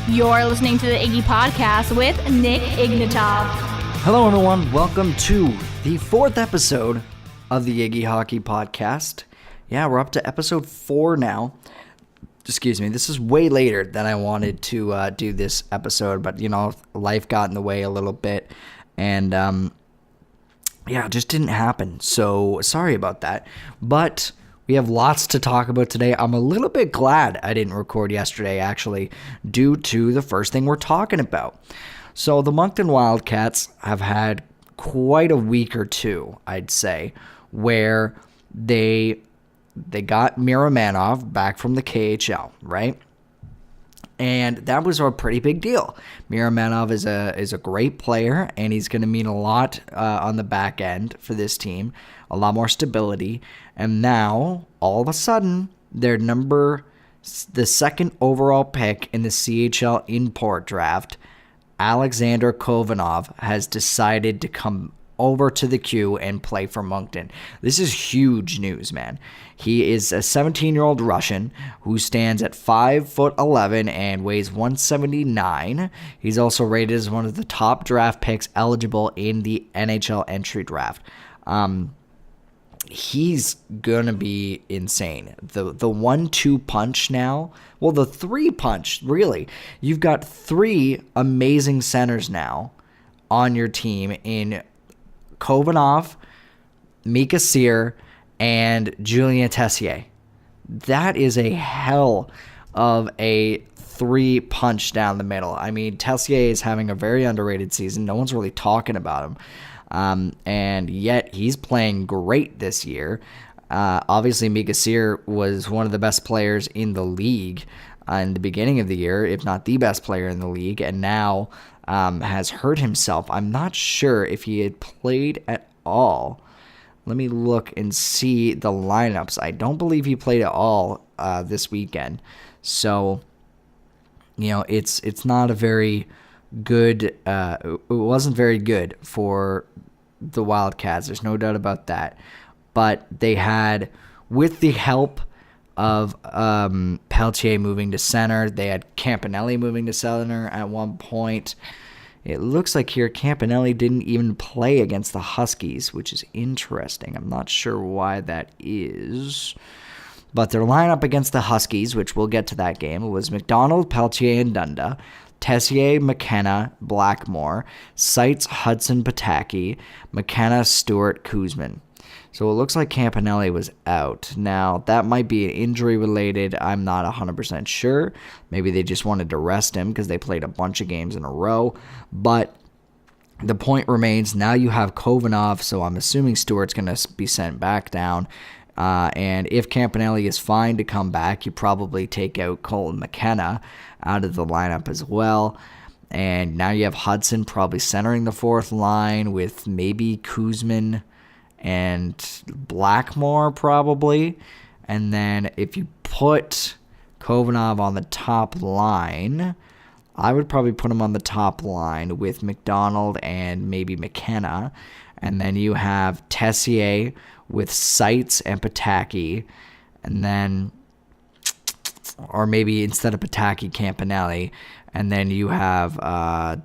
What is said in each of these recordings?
You're listening to the Iggy Podcast with Nick Ignatov. Hello, everyone. Welcome to the fourth episode of the Iggy Hockey Podcast. Yeah, we're up to episode 4 now. Excuse me. This is way later than I wanted to do this episode, but, life got in the way a little bit, and, it just didn't happen. So, sorry about that. But we have lots to talk about today. I'm a little bit glad I didn't record yesterday, actually, due to the first thing we're talking about. So the Moncton Wildcats have had quite a week or two, I'd say, where they got Miramanov back from the KHL, right? And that was a pretty big deal. Miramanov is a great player, and he's going to mean a lot on the back end for this team, a lot more stability. And now, all of a sudden, the second overall pick in the CHL import draft, Alexander Kovanov, has decided to come over to the Q and play for Moncton. This is huge news, man. He is a 17-year-old Russian who stands at 5'11" and weighs 179. He's also rated as one of the top draft picks eligible in the NHL entry draft. He's gonna be insane. The 1-2 punch now, well, the 3 punch, really. You've got 3 amazing centers now on your team in Kovanov, Mika Sear, and Julien Tessier. That is a hell of a 3 punch down the middle. I mean, Tessier is having a very underrated season. No one's really talking about him. And yet he's playing great this year. Obviously, Mika Sear was one of the best players in the league in the beginning of the year, if not the best player in the league, and now has hurt himself. I'm not sure if he had played at all. Let me look and see the lineups. I don't believe he played at all this weekend. So, it's not a very good. It wasn't very good for the Wildcats. There's no doubt about that. But they had, with the help of Pelletier moving to center, they had Campanelli moving to center at one point. It looks like here Campanelli didn't even play against the Huskies, which is interesting. I'm not sure why that is. But their lineup against the Huskies, which we'll get to that game, was McDonald, Pelletier, and Dunda, Tessier, McKenna, Blackmore, Seitz, Hudson, Pataki, McKenna, Stewart, Kuzman. So it looks like Campanelli was out. Now, that might be injury-related. I'm not 100% sure. Maybe they just wanted to rest him because they played a bunch of games in a row. But the point remains, now you have Kovanov, so I'm assuming Stewart's going to be sent back down. And if Campanelli is fine to come back, you probably take out Colton McKenna out of the lineup as well. And now you have Hudson probably centering the fourth line with maybe Kuzman and Blackmore probably. And then if you put Kovanov on the top line, I would probably put him on the top line with McDonald and maybe McKenna. And then you have Tessier with Seitz and Pataki. And then, or maybe instead of Pataki, Campanelli. And then you have, I'm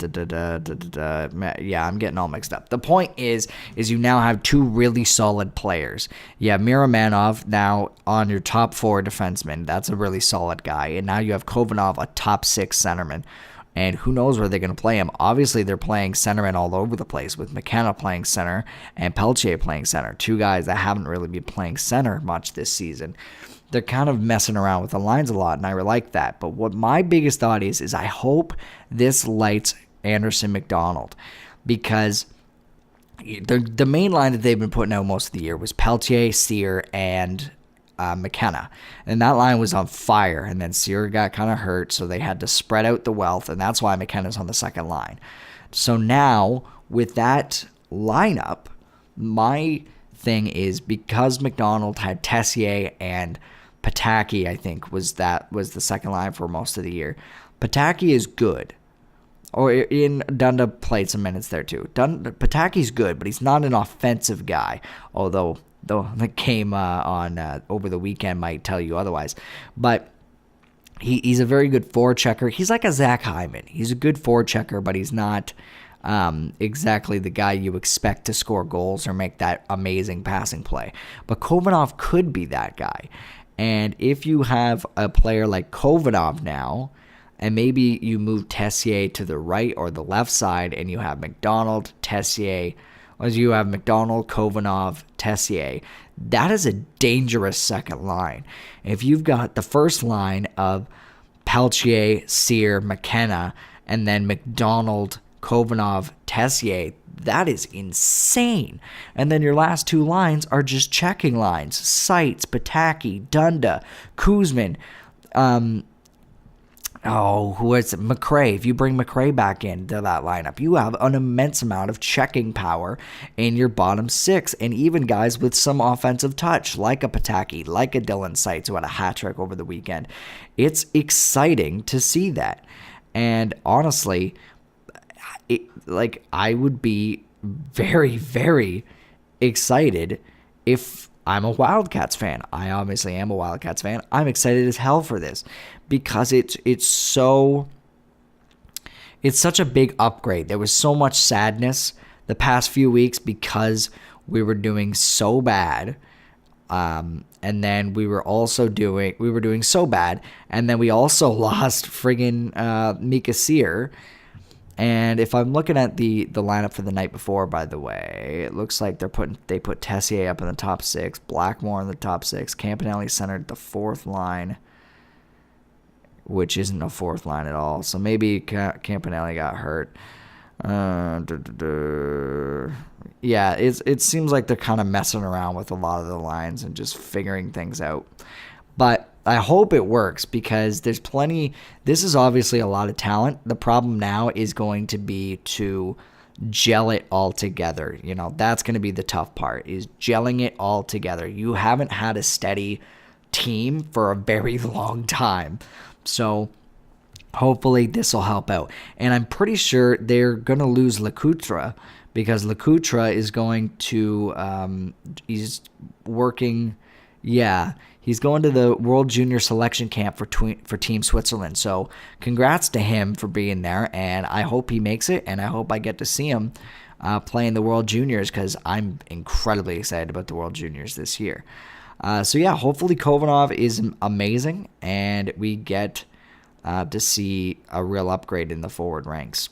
getting all mixed up. The point is you now have 2 really solid players. You have Miramanov now on your top 4 defensemen. That's a really solid guy. And now you have Kovanov, a top 6 centerman. And who knows where they're going to play him. Obviously, they're playing centerman all over the place, with McKenna playing center and Pelletier playing center. 2 guys that haven't really been playing center much this season. They're kind of messing around with the lines a lot, and I like that. But what my biggest thought is I hope this lights Anderson McDonald, because the main line that they've been putting out most of the year was Pelletier, Sear, and McKenna. And that line was on fire, and then Sear got kind of hurt, so they had to spread out the wealth, and that's why McKenna's on the second line. So now, with that lineup, my thing is, because McDonald had Tessier and Pataki, I think, was the second line for most of the year. Pataki is good. Or Dunda played some minutes there too. Pataki's good, but he's not an offensive guy. Although the game on over the weekend might tell you otherwise. But He's a very good forechecker. He's like a Zach Hyman. He's a good forechecker, but he's not exactly the guy you expect to score goals or make that amazing passing play. But Kovanov could be that guy. And if you have a player like Kovanov now, and maybe you move Tessier to the right or the left side, and you have McDonald, Tessier, as you have McDonald, Kovanov, Tessier, that is a dangerous second line. If you've got the first line of Peltier, Sear, McKenna, and then McDonald, Kovanov, Tessier, that is insane. And then your last two lines are just checking lines. Seitz, Pataki, Dunda, Kuzmin, who is it? McRae. If you bring McRae back into that lineup, you have an immense amount of checking power in your bottom six, and even guys with some offensive touch, like a I like a Dylan Seitz, who had a hat trick over the weekend. It's exciting to see that. And honestly, I would be very, very excited if I'm a Wildcats fan. I obviously am a Wildcats fan. I'm excited as hell for this because it's such a big upgrade. There was so much sadness the past few weeks because we were doing so bad. And then we were doing so bad, and then we also lost friggin' Mika Sear. And if I'm looking at the lineup for the night before, by the way, it looks like they put Tessier up in the top six, Blackmore in the top six, Campanelli centered the fourth line, which isn't a fourth line at all. So maybe Campanelli got hurt. Yeah, it seems like they're kind of messing around with a lot of the lines and just figuring things out. But I hope it works because there's plenty. This is obviously a lot of talent. The problem now is going to be to gel it all together. That's going to be the tough part, is gelling it all together. You haven't had a steady team for a very long time. So hopefully this will help out. And I'm pretty sure they're going to lose Lecoutre because Lecoutre is going to, he's working, he's going to the World Junior Selection Camp for Team Switzerland. So congrats to him for being there, and I hope he makes it, and I hope I get to see him playing the World Juniors because I'm incredibly excited about the World Juniors this year. Hopefully Kovanov is amazing, and we get to see a real upgrade in the forward ranks.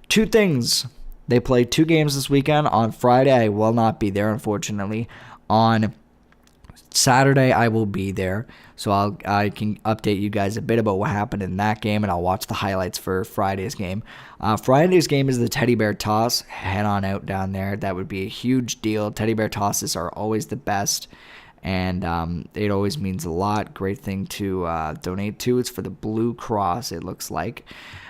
Two things. They played 2 games this weekend. On Friday, I will not be there, unfortunately. On Saturday, I will be there, so I can update you guys a bit about what happened in that game, and I'll watch the highlights for Friday's game. Friday's game is the Teddy Bear Toss. Head on out down there. That would be a huge deal. Teddy Bear Tosses are always the best, and it always means a lot. Great thing to donate to. It's for the Blue Cross, it looks like.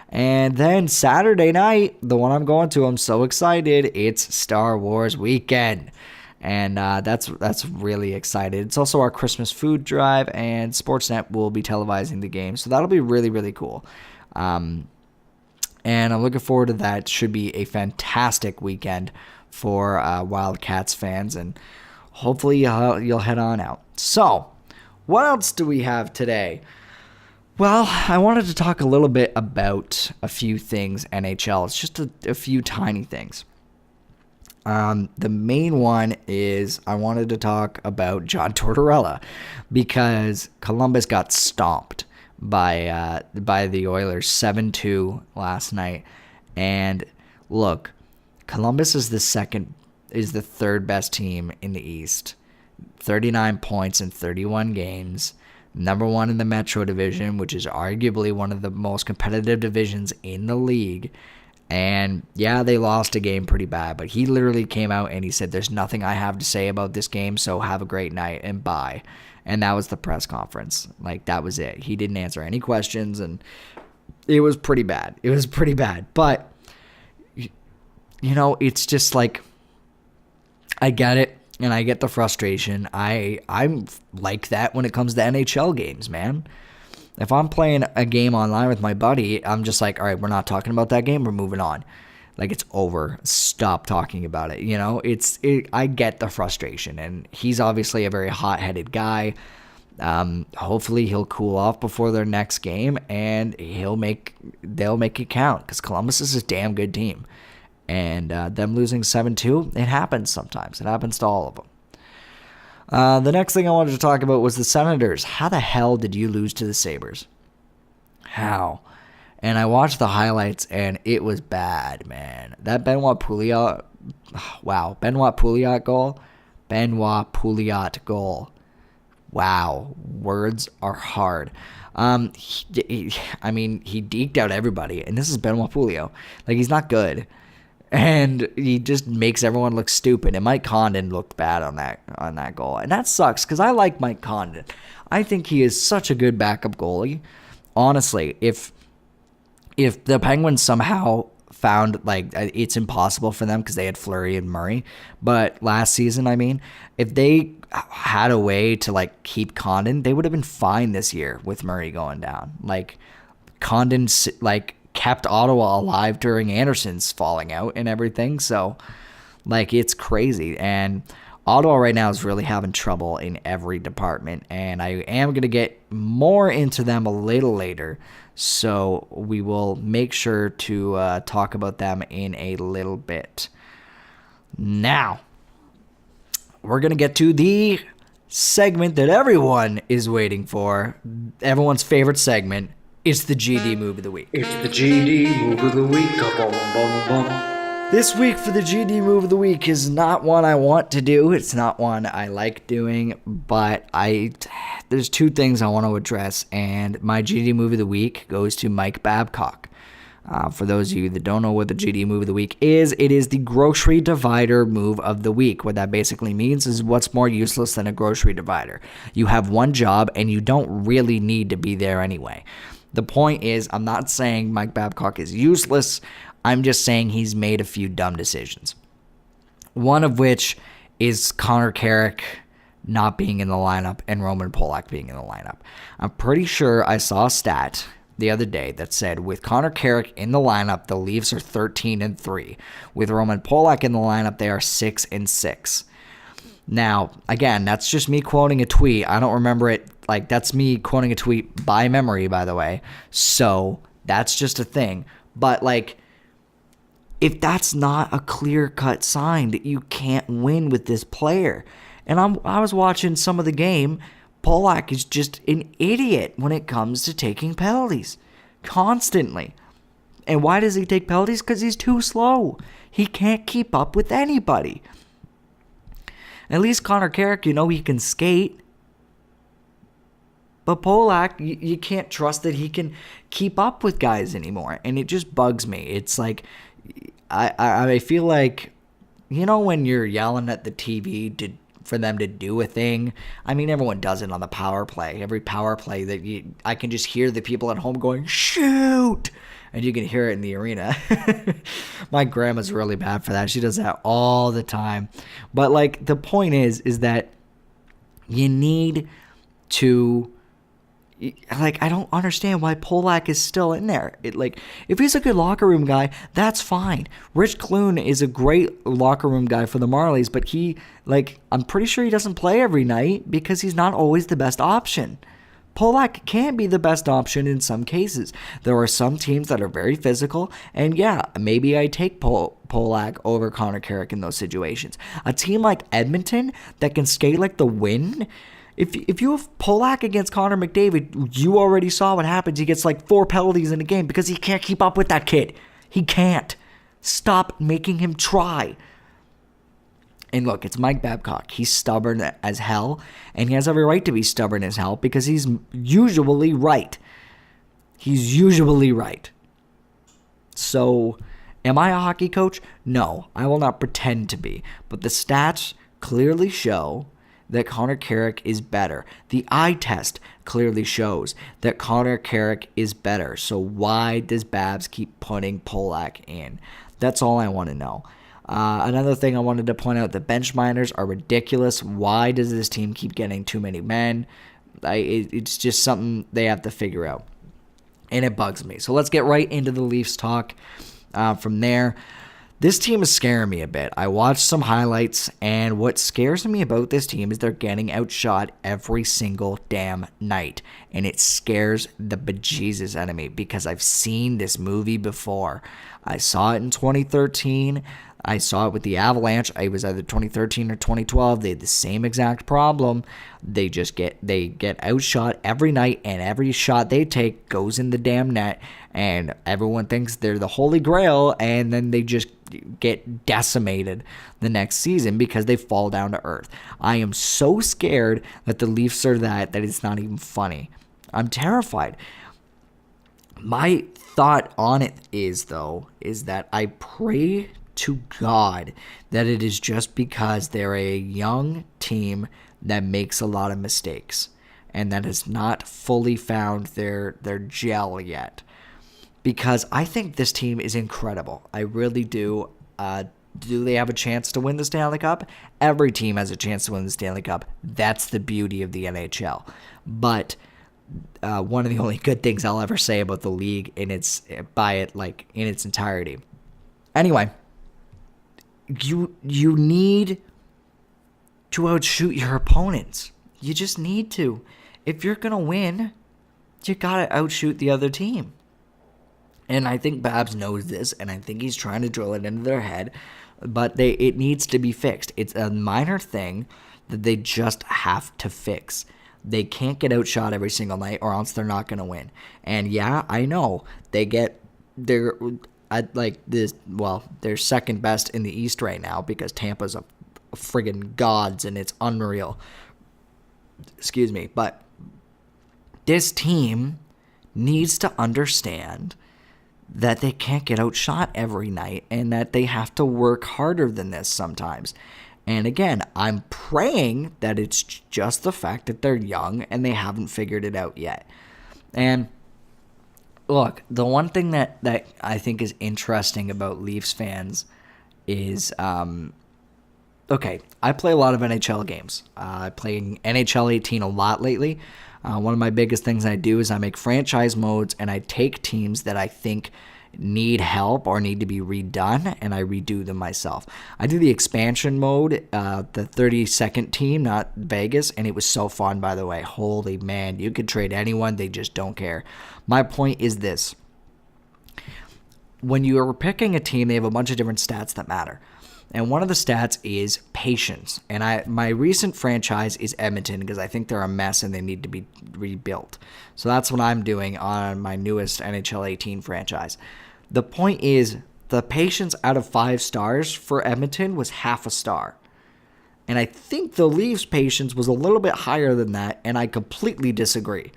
And then Saturday night, the one I'm going to, I'm so excited. It's Star Wars weekend. And that's really excited. It's also our Christmas food drive, and Sportsnet will be televising the game. So that'll be really, really cool. And I'm looking forward to that. Should be a fantastic weekend for Wildcats fans, and hopefully you'll head on out. So what else do we have today? Well, I wanted to talk a little bit about a few things NHL. It's just a few tiny things. The main one is I wanted to talk about John Tortorella because Columbus got stomped by the Oilers 7-2 last night. And look, Columbus is the third best team in the East. 39 points in 31 games. Number 1 in the Metro Division, which is arguably one of the most competitive divisions in the league. And yeah, they lost a game pretty bad, but he literally came out and he said, "There's nothing I have to say about this game, so have a great night and bye." And that was the press conference. Like, that was it. He didn't answer any questions, and it was pretty bad. But, it's just like, I get it, and I get the frustration. I'm like that when it comes to NHL games, man. If I'm playing a game online with my buddy, I'm just like, all right, we're not talking about that game. We're moving on. Like, it's over. Stop talking about it. I get the frustration, and he's obviously a very hot-headed guy. Hopefully he'll cool off before their next game, and they'll make it count, because Columbus is a damn good team. And them losing 7-2, it happens sometimes. It happens to all of them. The next thing I wanted to talk about was the Senators. How the hell did you lose to the Sabres? How? And I watched the highlights, and it was bad, man. That Benoit Pouliot goal. Wow, words are hard. He deked out everybody, and this is Benoit Pouliot. Like, he's not good, and he just makes everyone look stupid. And Mike Condon looked bad on that goal, and that sucks, because I like Mike Condon. I think he is such a good backup goalie. Honestly, if the Penguins somehow found, like, it's impossible for them because they had Fleury and Murray, but last season, if they had a way to, like, keep Condon, they would have been fine this year with Murray going down. Like, Condon, like, kept Ottawa alive during Anderson's falling out and everything, so, like, it's crazy. And Ottawa right now is really having trouble in every department, and I am going to get more into them a little later, so we will make sure to talk about them in a little bit. Now, we're going to get to the segment that everyone is waiting for, everyone's favorite segment. It's the GD Move of the Week. It's the GD Move of the Week. Bum, bum, bum. This week for the GD Move of the Week is not one I want to do. It's not one I like doing, but there's two things I want to address, and my GD Move of the Week goes to Mike Babcock. For those of you that don't know what the GD Move of the Week is, it is the grocery divider move of the week. What that basically means is, what's more useless than a grocery divider? You have one job, and you don't really need to be there anyway. The point is, I'm not saying Mike Babcock is useless. I'm just saying he's made a few dumb decisions. One of which is Connor Carrick not being in the lineup and Roman Polak being in the lineup. I'm pretty sure I saw a stat the other day that said, with Connor Carrick in the lineup, the Leafs are 13-3. With Roman Polak in the lineup, they are 6-6. Now, again, that's just me quoting a tweet. I don't remember it. Like, that's me quoting a tweet by memory, by the way. So that's just a thing. But, like, if that's not a clear-cut sign that you can't win with this player. And I was watching some of the game. Polak is just an idiot when it comes to taking penalties. Constantly. And why does he take penalties? Because he's too slow. He can't keep up with anybody. At least Connor Carrick, he can skate. But Polak, you can't trust that he can keep up with guys anymore. And it just bugs me. It's like, I feel like, when you're yelling at the TV for them to do a thing. Everyone does it on the power play. Every power play I can just hear the people at home going, shoot! And you can hear it in the arena. My grandma's really bad for that. She does that all the time. But, like, the point is that you need to, like, I don't understand why Polak is still in there. If he's a good locker room guy, that's fine. Rich Kloon is a great locker room guy for the Marlies, but I'm pretty sure he doesn't play every night because he's not always the best option. Polak can be the best option in some cases. There are some teams that are very physical, and yeah, maybe I take Polak over Connor Carrick in those situations. A team like Edmonton that can skate like the wind, if you have Polak against Connor McDavid, you already saw what happens. He gets like 4 penalties in a game because he can't keep up with that kid. He can't. Stop making him try. And look, it's Mike Babcock. He's stubborn as hell, and he has every right to be stubborn as hell because he's usually right. He's usually right. So, am I a hockey coach? No, I will not pretend to be. But the stats clearly show that Connor Carrick is better. The eye test clearly shows that Connor Carrick is better. So why does Babs keep putting Polak in? That's all I want to know. Another thing I wanted to point out, the bench minors are ridiculous. Why does this team keep getting too many men? It's just something they have to figure out. And it bugs me. So let's get right into the Leafs talk from there. This team is scaring me a bit. I watched some highlights, and what scares me about this team is they're getting outshot every single damn night. And it scares the bejesus out of me because I've seen this movie before. I saw it in 2013. I saw it with the Avalanche. It was either 2013 or 2012. They had the same exact problem. They get outshot every night, and every shot they take goes in the damn net, and everyone thinks they're the Holy Grail, and then they just get decimated the next season because they fall down to earth. I am so scared that the Leafs are that it's not even funny. I'm terrified. My thought on it is that I pray to God that it is just because they're a young team that makes a lot of mistakes and that has not fully found their gel yet. Because I think this team is incredible. I really do. Do they have a chance to win the Stanley Cup? Every team has a chance to win the Stanley Cup. That's the beauty of the NHL. But one of the only good things I'll ever say about the league in its entirety. Anyway, you need to outshoot your opponents. You just need to. If you're gonna win, you gotta outshoot the other team. And I think Babs knows this, and I think he's trying to drill it into their head, but it needs to be fixed. It's a minor thing that they just have to fix. They can't get outshot every single night, or else they're not going to win. And yeah, I know they're second best in the East right now because Tampa's a friggin' gods, and it's unreal. Excuse me, but this team needs to understand that they can't get outshot every night and that they have to work harder than this sometimes. And again, I'm praying that it's just the fact that they're young and they haven't figured it out yet. And look, the one thing that I think is interesting about Leafs fans is, okay, I play a lot of NHL games. I play NHL 18 a lot lately. One of my biggest things I do is I make franchise modes, and I take teams that I think need help or need to be redone, and I redo them myself. I do the expansion mode, the 32nd team, not Vegas, and it was so fun, by the way. Holy man, you could trade anyone, they just don't care. My point is this. When you are picking a team, they have a bunch of different stats that matter. And one of the stats is patience. And my recent franchise is Edmonton because I think they're a mess and they need to be rebuilt. So that's what I'm doing on my newest NHL 18 franchise. The point is, the patience out of 5 stars for Edmonton was half a star. And I think the Leafs' patience was a little bit higher than that, and I completely disagree.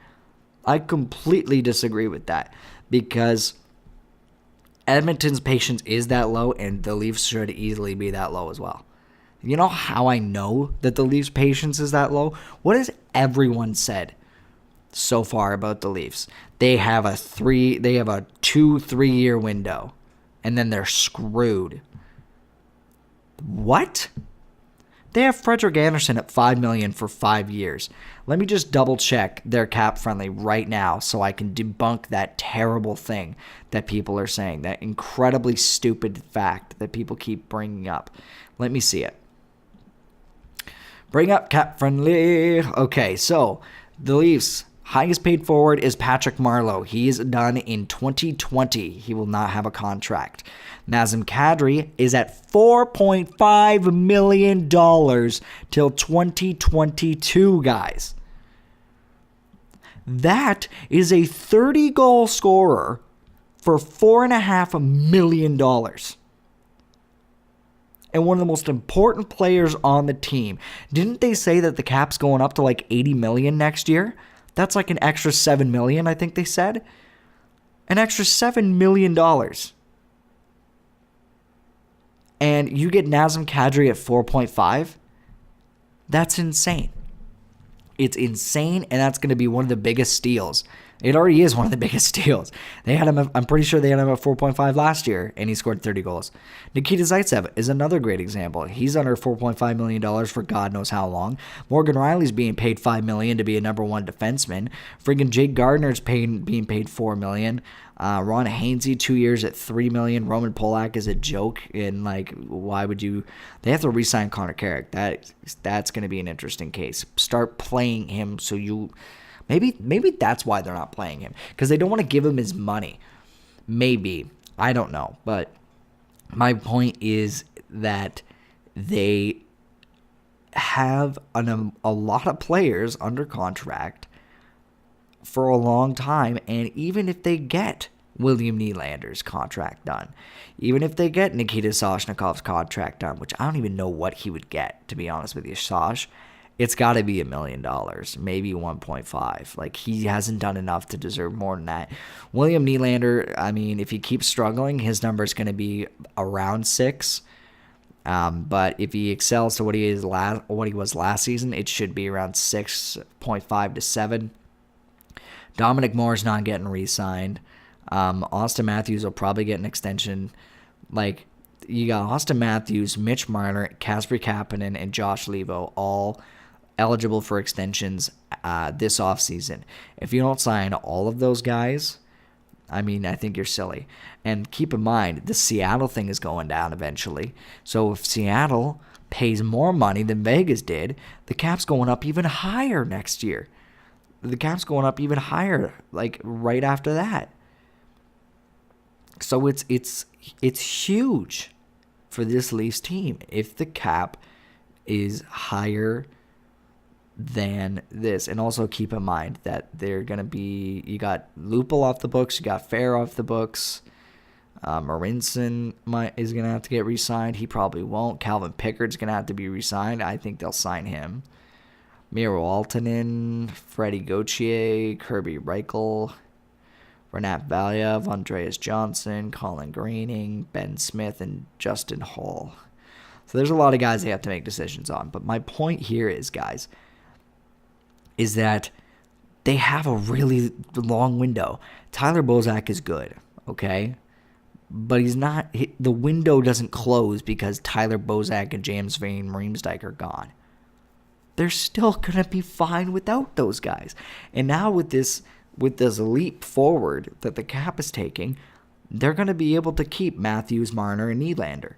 I completely disagree with that because Edmonton's patience is that low, and the Leafs should easily be that low as well. You know how I know that the Leafs' patience is that low? What has everyone said so far about the Leafs? They have a 2-3 year window, and then they're screwed. What? They have Frederik Andersen at $5 million for 5 years. Let me just double check their cap friendly right now so I can debunk that terrible thing that people are saying, that incredibly stupid fact that people keep bringing up. Let me see it. Bring up cap friendly. Okay, so the Leafs' highest paid forward is Patrick Marleau. He is done in 2020. He will not have a contract. Nazem Kadri is at $4.5 million till 2022, guys. That is a 30-goal scorer for $4.5 million. And one of the most important players on the team. Didn't they say that the cap's going up to like $80 million next year? That's like an extra $7 million, I think they said. An extra $7 million. And you get Nazem Kadri at 4.5. That's insane. It's insane, and that's going to be one of the biggest steals It already is one of the biggest steals. They had him. I'm pretty sure they had him at 4.5 last year, and he scored 30 goals. Nikita Zaitsev is another great example. He's under $4.5 million for God knows how long. Morgan Riley's being paid $5 million to be a number one defenseman. Friggin' Jake Gardner's being paid $4 million. Ron Hainsey 2 years at $3 million. Roman Polak is a joke. And why would you? They have to re-sign Connor Carrick. That's going to be an interesting case. Start playing him so you. Maybe that's why they're not playing him, because they don't want to give him his money. Maybe. I don't know. But my point is that they have a lot of players under contract for a long time, and even if they get William Nylander's contract done, even if they get Nikita Soshnikov's contract done, which I don't even know what he would get, to be honest with you, Sosh, it's got to be $1 million, maybe 1.5. He hasn't done enough to deserve more than that. William Nylander, I mean, if he keeps struggling, his number is going to be around 6. But if he excels to what he was last season, it should be around 6.5 to 7. Dominic Moore's not getting re-signed. Austin Matthews will probably get an extension. You got Austin Matthews, Mitch Marner, Kasper Kapanen, and Josh Levo all eligible for extensions this offseason. If you don't sign all of those guys, I think you're silly. And keep in mind, the Seattle thing is going down eventually. So if Seattle pays more money than Vegas did, the cap's going up even higher next year. The cap's going up even higher, right after that. So it's huge for this Leafs team if the cap is higher than this. And also keep in mind that they're going to be, you got Lupul off the books, you got Fair off the books. Marinson is going to have to get re-signed. He probably won't. Calvin Pickard's going to have to be re-signed. I think they'll sign him. Miro Aaltonen, Freddie Gauthier, Kirby Reichel, Renat Valiev, Andreas Johnson, Colin Greening, Ben Smith, and Justin Hall. So there's a lot of guys they have to make decisions on. But my point here is, guys, is that they have a really long window. Tyler Bozak is good, okay? But he's not. The window doesn't close because Tyler Bozak and James Van Riemsdyk are gone. They're still going to be fine without those guys. And now with this leap forward that the cap is taking, they're going to be able to keep Matthews, Marner, and Nylander.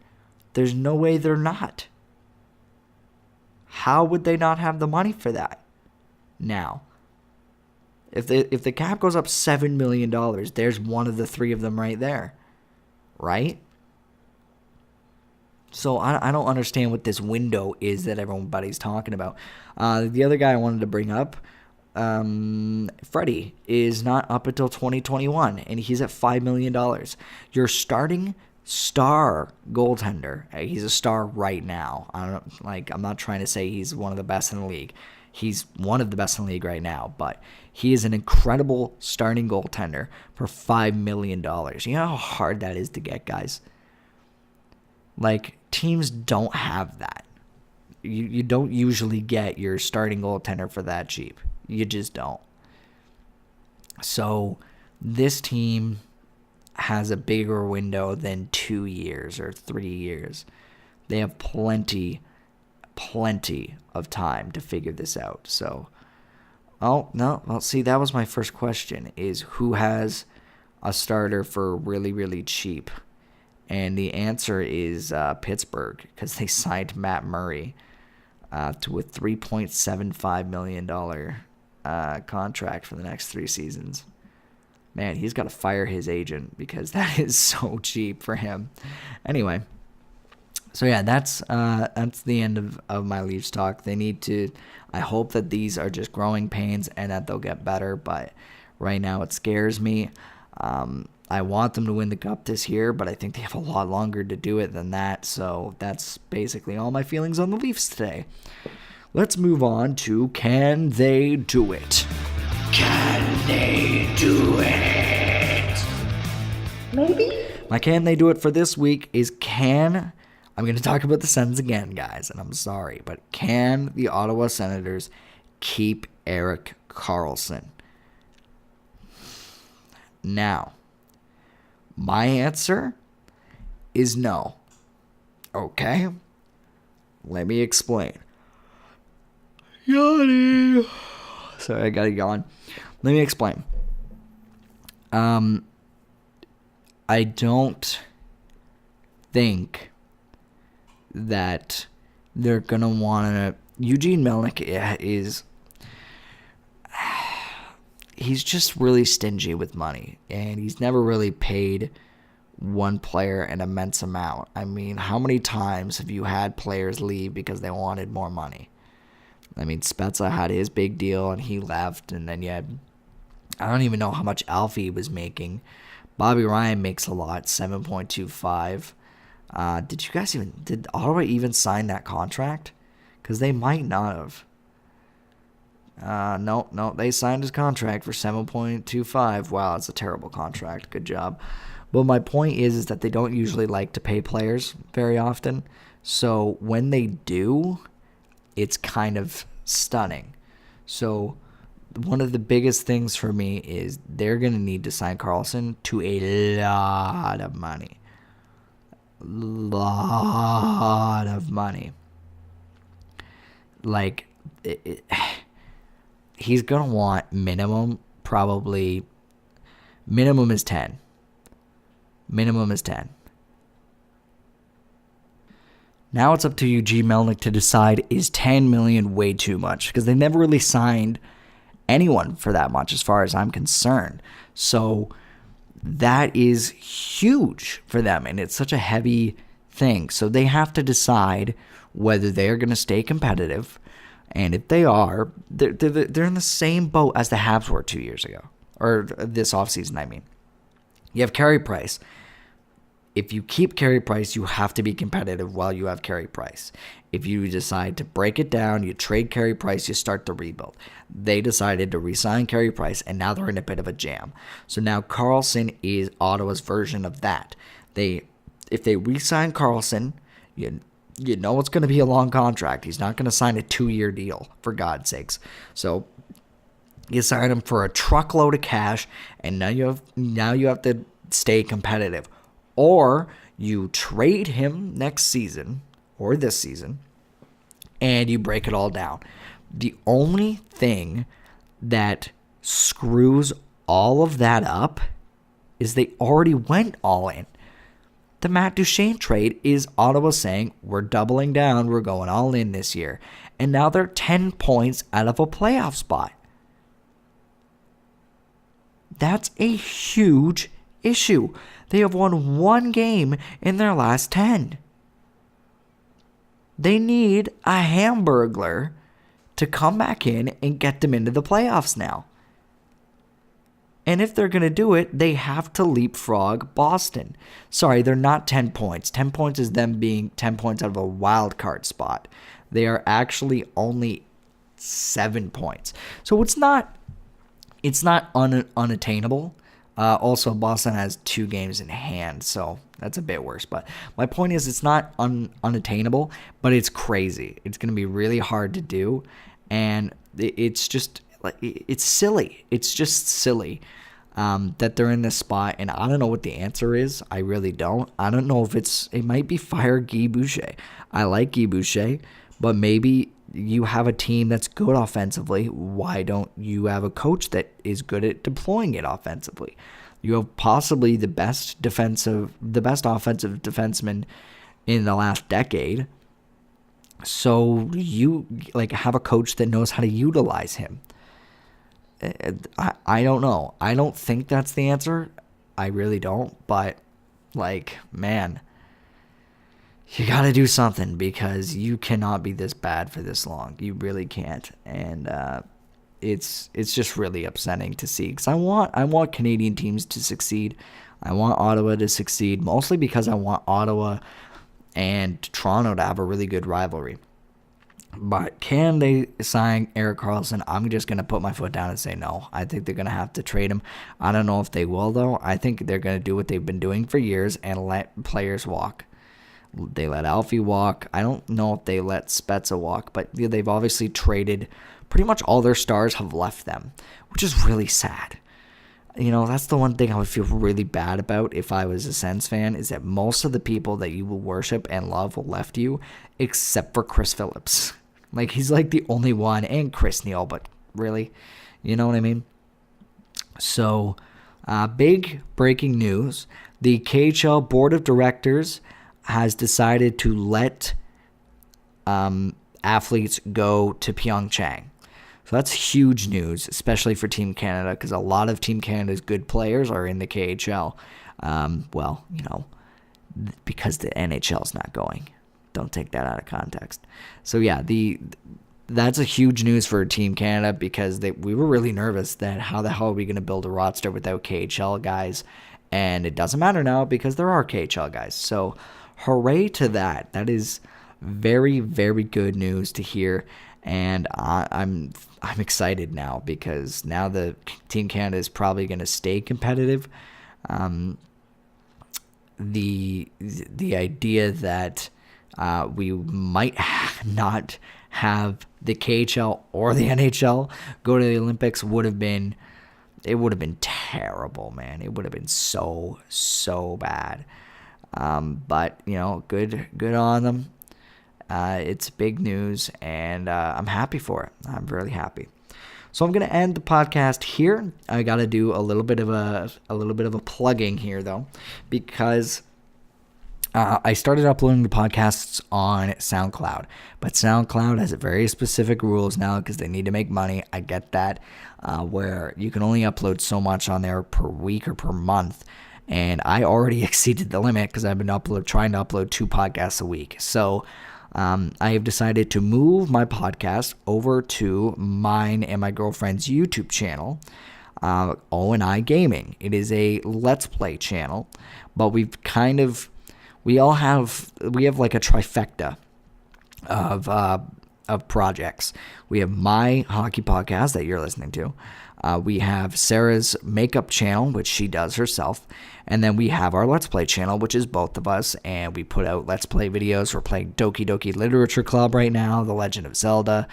There's no way they're not. How would they not have the money for that? Now, if the cap goes up $7 million, there's one of the three of them right there. Right? So I don't understand what this window is that everybody's talking about. The other guy I wanted to bring up, Freddie, is not up until 2021, and he's at $5 million. Your starting star goaltender, he's a star right now. I'm not trying to say he's one of the best in the league. He's one of the best in the league right now, but he is an incredible starting goaltender for $5 million. You know how hard that is to get, guys? Teams don't have that. You don't usually get your starting goaltender for that cheap. You just don't. So this team has a bigger window than 2 years or 3 years. They have plenty of time to figure this out. So, see, that was my first question, is who has a starter for really, really cheap? And the answer is Pittsburgh, because they signed Matt Murray to a $3.75 million contract for the next 3 seasons. Man, he's got to fire his agent because that is so cheap for him. Anyway, so yeah, that's the end of my Leafs talk. They need to. I hope that these are just growing pains and that they'll get better. But right now, it scares me. I want them to win the cup this year, but I think they have a lot longer to do it than that. So that's basically all my feelings on the Leafs today. Let's move on to can they do it? Can they do it? Maybe. My can they do it for this week is I'm going to talk about the Sens again, guys, and I'm sorry, but can the Ottawa Senators keep Erik Karlsson? Now, my answer is no. Okay? Let me explain. Yawning. Sorry, I gotta yawn. Let me explain. I don't think that they're gonna want to. Eugene Melnyk is. He's just really stingy with money, and he's never really paid one player an immense amount. I mean, how many times have you had players leave because they wanted more money? I mean, Spezza had his big deal, and he left, and then you had, I don't even know how much Alfie was making. Bobby Ryan makes a lot, 7.25. Did Ottawa even sign that contract? Because they might not have. No, they signed his contract for 7.25. Wow, it's a terrible contract. Good job. But my point is that they don't usually like to pay players very often. So when they do, it's kind of stunning. So one of the biggest things for me is they're going to need to sign Karlsson to a lot of money. Lot of money. Like, he's going to want minimum is 10. Minimum is 10. Now it's up to Eugene Melnyk to decide, is $10 million way too much? Because they never really signed anyone for that much as far as I'm concerned. So that is huge for them, and it's such a heavy thing. So they have to decide whether they are going to stay competitive, and if they are, they're in the same boat as the Habs were 2 years ago, or this offseason, I mean. You have Carey Price. If you keep Carey Price, you have to be competitive while you have Carey Price. If you decide to break it down, you trade Carey Price, you start the rebuild. They decided to re-sign Carey Price, and now they're in a bit of a jam. So now Karlsson is Ottawa's version of that. If they re-sign Karlsson, you know it's going to be a long contract. He's not going to sign a 2-year deal, for God's sakes. So you sign him for a truckload of cash, and now you have to stay competitive. Or you trade him next season or this season, and you break it all down. The only thing that screws all of that up is they already went all in. The Matt Duchene trade is Ottawa saying, we're doubling down, we're going all in this year. And now they're 10 points out of a playoff spot. That's a huge issue. They have won 1 game in their last 10. They need a Hamburglar to come back in and get them into the playoffs now. And if they're going to do it, they have to leapfrog Boston. Sorry, they're not 10 points. 10 points is them being 10 points out of a wild card spot. They are actually only 7 points. So it's not unattainable. Also, Boston has 2 games in hand, so that's a bit worse. But my point is, it's not unattainable, but it's crazy. It's going to be really hard to do, and it's just it's silly. It's just silly that they're in this spot, and I don't know what the answer is. I really don't. I don't know if it might be fire Guy Boucher. I like Guy Boucher, but maybe you have a team that's good offensively. Why don't you have a coach that is good at deploying it offensively? You have possibly the best offensive defenseman in the last decade. So you have a coach that knows how to utilize him. I don't know. I don't think that's the answer. I really don't. But man, you got to do something, because you cannot be this bad for this long. You really can't. And it's just really upsetting to see, because I want Canadian teams to succeed. I want Ottawa to succeed, mostly because I want Ottawa and Toronto to have a really good rivalry. But can they sign Erik Karlsson? I'm just going to put my foot down and say no. I think they're going to have to trade him. I don't know if they will, though. I think they're going to do what they've been doing for years and let players walk. They let Alfie walk. I don't know if they let Spezza walk, but they've obviously traded. Pretty much all their stars have left them, which is really sad. that's the one thing I would feel really bad about if I was a Sens fan, is that most of the people that you will worship and love will left you, except for Chris Phillips. Like, he's like the only one, and Chris Neal, but really, you know what I mean? So, big breaking news. The KHL Board of Directors has decided to let athletes go to Pyeongchang. So that's huge news, especially for Team Canada, because a lot of Team Canada's good players are in the KHL. Because the NHL is not going. Don't take that out of context. So yeah, that's a huge news for Team Canada, because we were really nervous that how the hell are we going to build a roster without KHL guys, and it doesn't matter now because there are KHL guys. So hooray to that. That is very, very good news to hear. And I'm excited now, because now the Team Canada is probably going to stay competitive. The idea that we might not have the KHL or the NHL go to the Olympics would have been terrible, man. It would have been so bad. But good on them. It's big news, and I'm happy for it. I'm really happy. So I'm gonna end the podcast here. I gotta do a little bit of a plugging here, though, because I started uploading the podcasts on SoundCloud, but SoundCloud has very specific rules now because they need to make money. I get that, where you can only upload so much on there per week or per month. And I already exceeded the limit because I've been trying to upload 2 podcasts a week. So I have decided to move my podcast over to mine and my girlfriend's YouTube channel, O&I Gaming. It is a Let's Play channel, but we have like a trifecta of projects. We have my hockey podcast that you're listening to. We have Sarah's makeup channel, which she does herself. And then we have our Let's Play channel, which is both of us. And we put out Let's Play videos. We're playing Doki Doki Literature Club right now, The Legend of Zelda.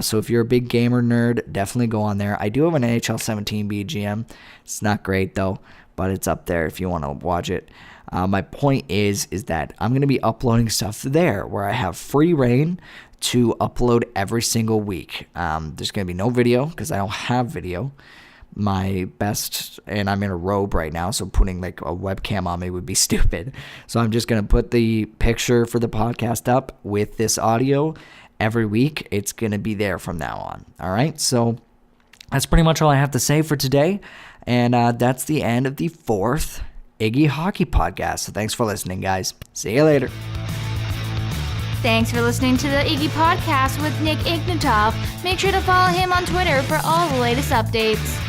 So if you're a big gamer nerd, definitely go on there. I do have an NHL 17 BGM. It's not great, though, but it's up there if you want to watch it. My point is that I'm going to be uploading stuff there where I have free reign to upload every single week. There's going to be no video because I don't have video. My best, and I'm in a robe right now, so putting like a webcam on me would be stupid. So I'm just going to put the picture for the podcast up with this audio every week. It's going to be there from now on. All right, so that's pretty much all I have to say for today. And that's the end of the 4th Iggy Hockey Podcast. So thanks for listening, guys. See you later. Thanks for listening to the Iggy Podcast with Nick Ignatov. Make sure to follow him on Twitter for all the latest updates.